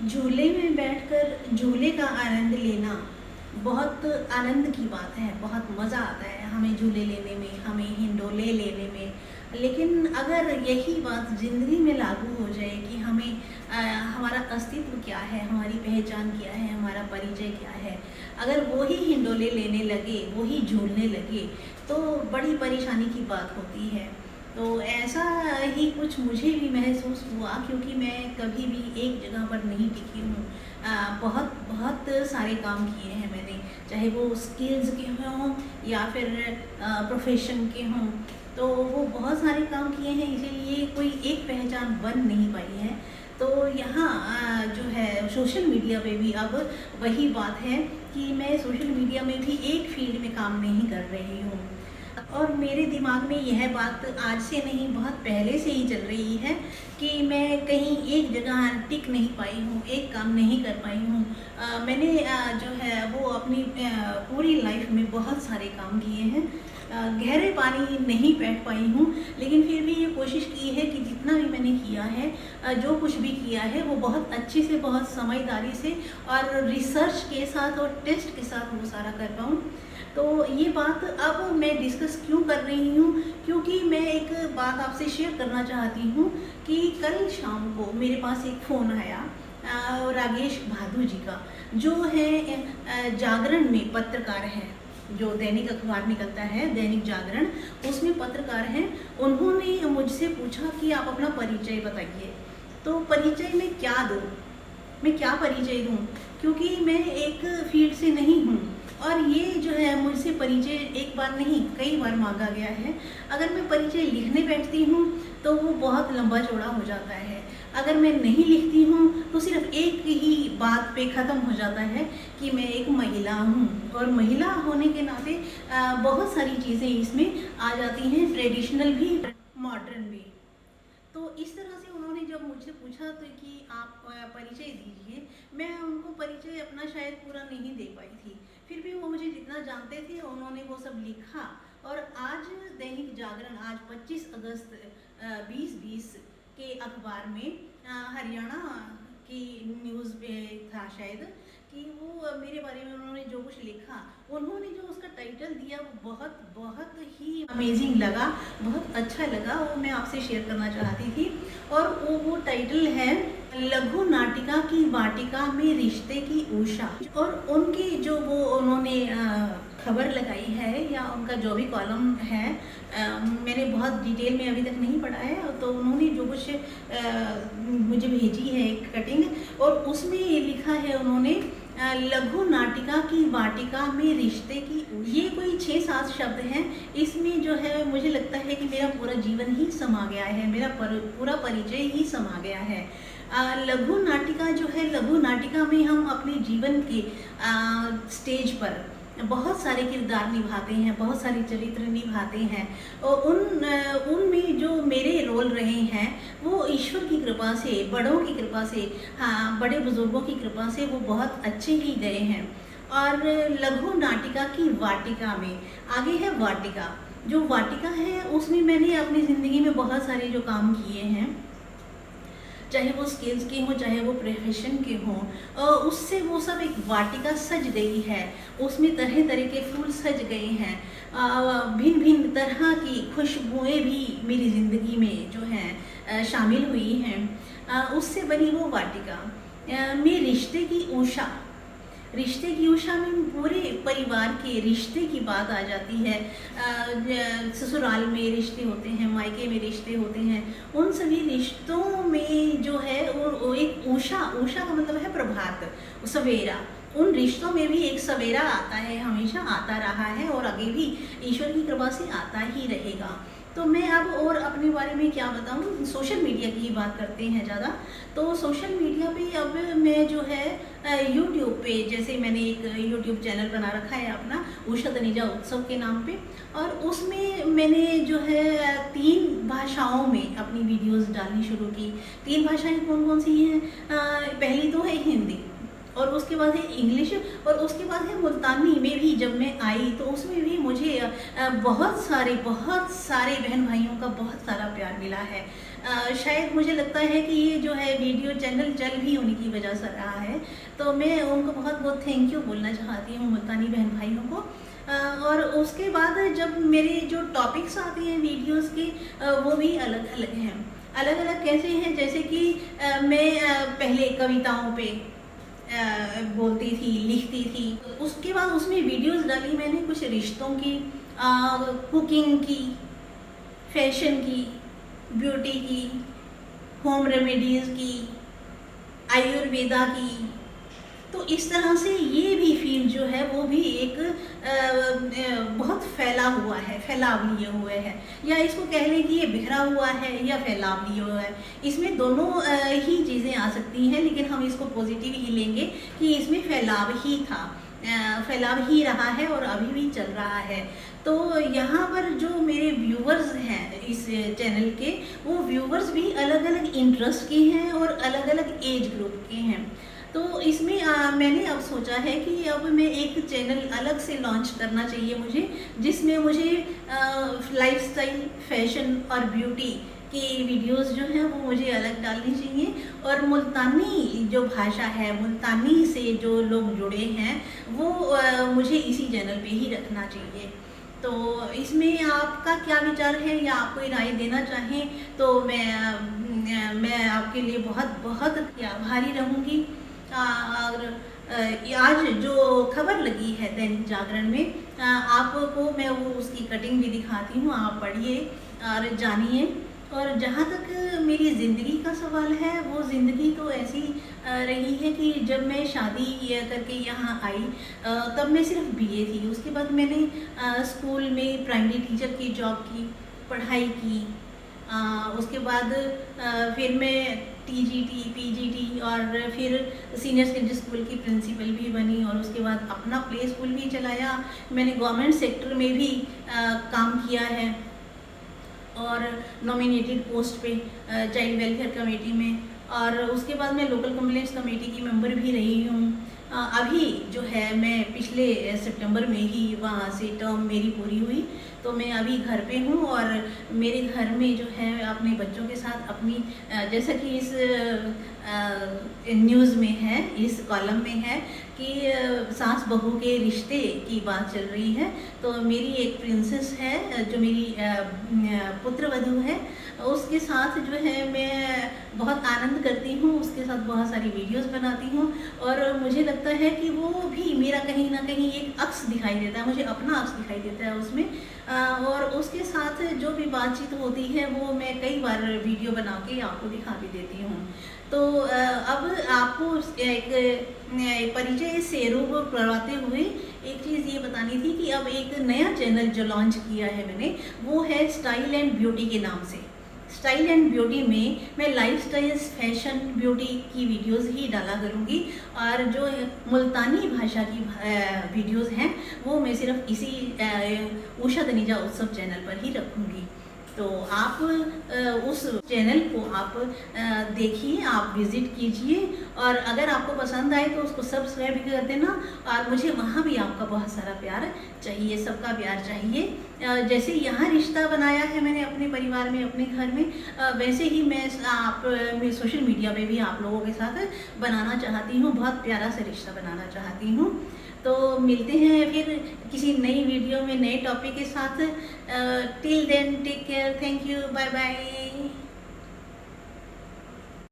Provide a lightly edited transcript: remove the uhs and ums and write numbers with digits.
झूले में बैठकर झूले का आनंद लेना बहुत आनंद की बात है, बहुत मज़ा आता है हमें झूले लेने में, हमें हिंडोले लेने में। लेकिन अगर यही बात ज़िंदगी में लागू हो जाए कि हमें हमारा अस्तित्व क्या है, हमारी पहचान क्या है, हमारा परिचय क्या है, अगर वो ही हिंडोले लेने लगे, वो ही झूलने लगे, तो बड़ी परेशानी की बात होती है। तो ऐसा ही कुछ मुझे भी महसूस हुआ, क्योंकि मैं कभी भी एक जगह पर नहीं टिकी हूँ। बहुत बहुत सारे काम किए हैं मैंने, चाहे वो स्किल्स के हों या फिर प्रोफेशन के हों। तो वो बहुत सारे काम किए हैं, इसीलिए कोई एक पहचान बन नहीं पाई है। तो यहाँ जो है सोशल मीडिया पे भी अब वही बात है कि मैं सोशल मीडिया में भी एक फील्ड में काम नहीं कर रही हूँ। और मेरे दिमाग में यह बात आज से नहीं, बहुत पहले से ही चल रही है कि मैं कहीं एक जगह टिक नहीं पाई हूँ, एक काम नहीं कर पाई हूँ। मैंने जो है वो अपनी पूरी लाइफ में बहुत सारे काम किए हैं। गहरे पानी नहीं बैठ पाई हूँ, लेकिन फिर भी ये कोशिश की है कि जितना भी मैंने किया है, जो कुछ भी किया है वो बहुत अच्छे से, बहुत समझदारी से और रिसर्च के साथ और टेस्ट के साथ वो सारा कर पाऊँ। तो ये बात अब मैं डिस्कस क्यों कर रही हूँ, क्योंकि मैं एक बात आपसे शेयर करना चाहती हूँ कि कल शाम को मेरे पास एक फ़ोन आया राजेश भादु जी का, जो है जागरण में पत्रकार हैं, जो दैनिक अखबार निकलता है दैनिक जागरण, उसमें पत्रकार हैं। उन्होंने मुझसे पूछा कि आप अपना परिचय बताइए। तो परिचय में क्या दूँ, मैं क्या परिचय दूँ, क्योंकि मैं एक फील्ड से नहीं हूँ और ये जो है मुझसे परिचय एक बार नहीं कई बार मांगा गया है। अगर मैं परिचय लिखने बैठती हूँ तो वो बहुत लंबा चौड़ा हो जाता है, अगर मैं नहीं लिखती हूँ तो सिर्फ एक ही बात पे ख़त्म हो जाता है कि मैं एक महिला हूँ। और महिला होने के नाते बहुत सारी चीज़ें इसमें आ जाती हैं, ट्रेडिशनल भी मॉडर्न भी। तो इस तरह से उन्होंने जब मुझसे पूछा तो कि आप परिचय दीजिए, मैं उनको परिचय अपना शायद पूरा नहीं दे पाई थी। फिर भी वो मुझे जितना जानते थे उन्होंने वो सब लिखा। और आज दैनिक जागरण, आज 25 अगस्त 2020 के अखबार में हरियाणा की न्यूज़ पे था शायद, कि वो मेरे बारे में उन्होंने जो कुछ लिखा, उन्होंने जो उसका टाइटल दिया वो बहुत बहुत ही अमेजिंग लगा, बहुत अच्छा लगा, वो मैं आपसे शेयर करना चाहती थी। और वो टाइटल है लघु नाटिका की वाटिका में रिश्ते की उषा। और उनकी जो वो उन्होंने खबर लगाई है या उनका जो भी कॉलम है, मैंने बहुत डिटेल में अभी तक नहीं पढ़ा है, तो उन्होंने जो कुछ मुझे भेजी है एक कटिंग, और उसमें ये लिखा है उन्होंने लघु नाटिका की वाटिका में रिश्ते की। ये कोई 6-7 शब्द हैं, इसमें जो है मुझे लगता है कि मेरा पूरा जीवन ही समा गया है, मेरा पूरा परिचय ही समा गया है। लघु नाटिका जो है, लघु नाटिका में हम अपने जीवन के स्टेज पर बहुत सारे किरदार निभाते हैं, बहुत सारे चरित्र निभाते हैं, और उनमें जो मेरे रोल रहे हैं वो ईश्वर की कृपा से, बड़ों की कृपा से, हाँ, बड़े बुजुर्गों की कृपा से वो बहुत अच्छे ही गए हैं। और लघु नाटिका की वाटिका में आगे है वाटिका। जो वाटिका है उसमें मैंने अपनी ज़िंदगी में बहुत सारे जो काम किए हैं, चाहे वो स्किल्स के हों, चाहे वो प्रोफेशन के हों, उससे वो सब एक वाटिका सज गई है। उसमें तरह तरह के फूल सज गए हैं, भिन्न भिन्न तरह की खुशबुएं भी मेरी ज़िंदगी में जो हैं शामिल हुई हैं। उससे बनी वो वाटिका में रिश्ते की उषा। रिश्ते की उषा में पूरे परिवार के रिश्ते की बात आ जाती है। ससुराल में रिश्ते होते हैं, मायके में रिश्ते होते हैं, उन सभी रिश्तों में जो है वो एक उषा, उषा का मतलब है प्रभात, सवेरा। उन रिश्तों में भी एक सवेरा आता है, हमेशा आता रहा है और आगे भी ईश्वर की कृपा से आता ही रहेगा। तो मैं अब और अपने बारे में क्या बताऊँ, सोशल मीडिया की ही बात करते हैं ज़्यादा। तो सोशल मीडिया पे अब मैं जो है यूट्यूब पे, जैसे मैंने एक यूट्यूब चैनल बना रखा है अपना, उषा तनेजा उत्सव के नाम पे, और उसमें मैंने जो है 3 भाषाओं में अपनी वीडियोस डालनी शुरू की। 3 भाषाएं कौन कौन सी हैं? पहली तो है हिंदी, और और उसके बाद है इंग्लिश, और उसके बाद है मुल्तानी में भी जब मैं आई तो उसमें भी मुझे बहुत सारे बहन भाइयों का बहुत सारा प्यार मिला है। शायद मुझे लगता है कि ये जो है वीडियो चैनल चल भी उनकी वजह से रहा है, तो मैं उनको बहुत बहुत थैंक यू बोलना चाहती हूँ मुल्तानी बहन भाइयों को। और उसके बाद जब मेरे जो टॉपिक्स आते हैं वीडियोस के, वो भी अलग अलग हैं। अलग अलग कैसे हैं, जैसे कि मैं पहले कविताओं पे बोलती थी, लिखती थी। उसके बाद उसमें वीडियोस डाली मैंने कुछ रिश्तों की, कुकिंग की, फैशन की, ब्यूटी की, होम रेमेडीज़ की, आयुर्वेदा की। तो इस तरह से ये भी फील्ड जो है वो भी एक बहुत फैलाव लिए हुए है, या इसको कह लें कि ये बिखरा हुआ है या फैलाव लिए हुआ है। इसमें दोनों ही चीज़ें आ सकती हैं, लेकिन हम इसको पॉजिटिव ही लेंगे कि इसमें फैलाव ही था, फैलाव ही रहा है और अभी भी चल रहा है। तो यहाँ पर जो मेरे व्यूवर्स हैं इस चैनल के, वो व्यूवर्स भी अलग अलग इंटरेस्ट के हैं और अलग अलग एज ग्रुप के हैं। तो इसमें मैंने अब सोचा है कि अब मैं एक चैनल अलग से लॉन्च करना चाहिए मुझे, जिसमें मुझे लाइफस्टाइल, फैशन और ब्यूटी की वीडियोस जो हैं वो मुझे अलग डालनी चाहिए, और मुल्तानी जो भाषा है, मुल्तानी से जो लोग जुड़े हैं, वो मुझे इसी चैनल पे ही रखना चाहिए। तो इसमें आपका क्या विचार है, या आप कोई राय देना चाहें तो मैं आपके लिए बहुत बहुत आभारी रहूँगी। और आज जो खबर लगी है दैनिक जागरण में, आपको मैं वो उसकी कटिंग भी दिखाती हूँ, आप पढ़िए और जानिए। और जहाँ तक मेरी ज़िंदगी का सवाल है, वो ज़िंदगी तो ऐसी रही है कि जब मैं शादी करके यहाँ आई तब मैं सिर्फ बीए थी। उसके बाद मैंने स्कूल में प्राइमरी टीचर की जॉब की, पढ़ाई की। उसके बाद फिर मैं टीजीटी, पीजीटी और फिर सीनियर सेकेंडरी स्कूल की प्रिंसिपल भी बनी, और उसके बाद अपना प्ले स्कूल भी चलाया। मैंने गवर्नमेंट सेक्टर में भी काम किया है, और नॉमिनेटेड पोस्ट पे चाइल्ड वेलफेयर कमेटी में, और उसके बाद मैं लोकल कंप्लेंट्स कमेटी की मेंबर भी रही हूँ। अभी जो है मैं पिछले सितंबर में ही वहाँ से टर्म मेरी पूरी हुई, तो मैं अभी घर पे हूँ, और मेरे घर में जो है अपने बच्चों के साथ अपनी जैसा कि इस न्यूज़ में है, इस कॉलम में है कि सास बहू के रिश्ते की बात चल रही है, तो मेरी एक प्रिंसेस है जो मेरी पुत्रवधू है, उसके साथ जो है मैं बहुत आनंद करती हूँ, उसके साथ बहुत सारी वीडियोस बनाती हूँ, और मुझे लगता है कि वो भी मेरा कहीं ना कहीं एक अक्स दिखाई देता है, मुझे अपना अक्स दिखाई देता है उसमें। और उसके साथ जो भी बातचीत होती है वो मैं कई बार वीडियो बना के आपको दिखा भी देती हूँ। तो अब आपको एक परिचय से रूबरू करवाते हुए एक चीज़ ये बतानी थी कि अब एक नया चैनल जो लॉन्च किया है मैंने, वो है स्टाइल एंड ब्यूटी के नाम से। स्टाइल एंड ब्यूटी में मैं लाइफस्टाइल, फैशन, ब्यूटी की वीडियोस ही डाला करूँगी, और जो मुल्तानी भाषा की वीडियोस हैं वो मैं सिर्फ इसी उषा तनीजा उत्सव चैनल पर ही रखूँगी। तो आप उस चैनल को आप देखिए, आप विज़िट कीजिए, और अगर आपको पसंद आए तो उसको सब्सक्राइब भी कर देना, और मुझे वहाँ भी आपका बहुत सारा प्यार चाहिए, सबका प्यार चाहिए। जैसे यहाँ रिश्ता बनाया है मैंने अपने परिवार में, अपने घर में, वैसे ही मैं सोशल मीडिया में भी आप लोगों के साथ बनाना चाहती हूँ, बहुत प्यारा सा रिश्ता बनाना चाहती हूँ। तो मिलते हैं फिर किसी नई वीडियो में नए टॉपिक के साथ। Till then take care, thank you, bye bye.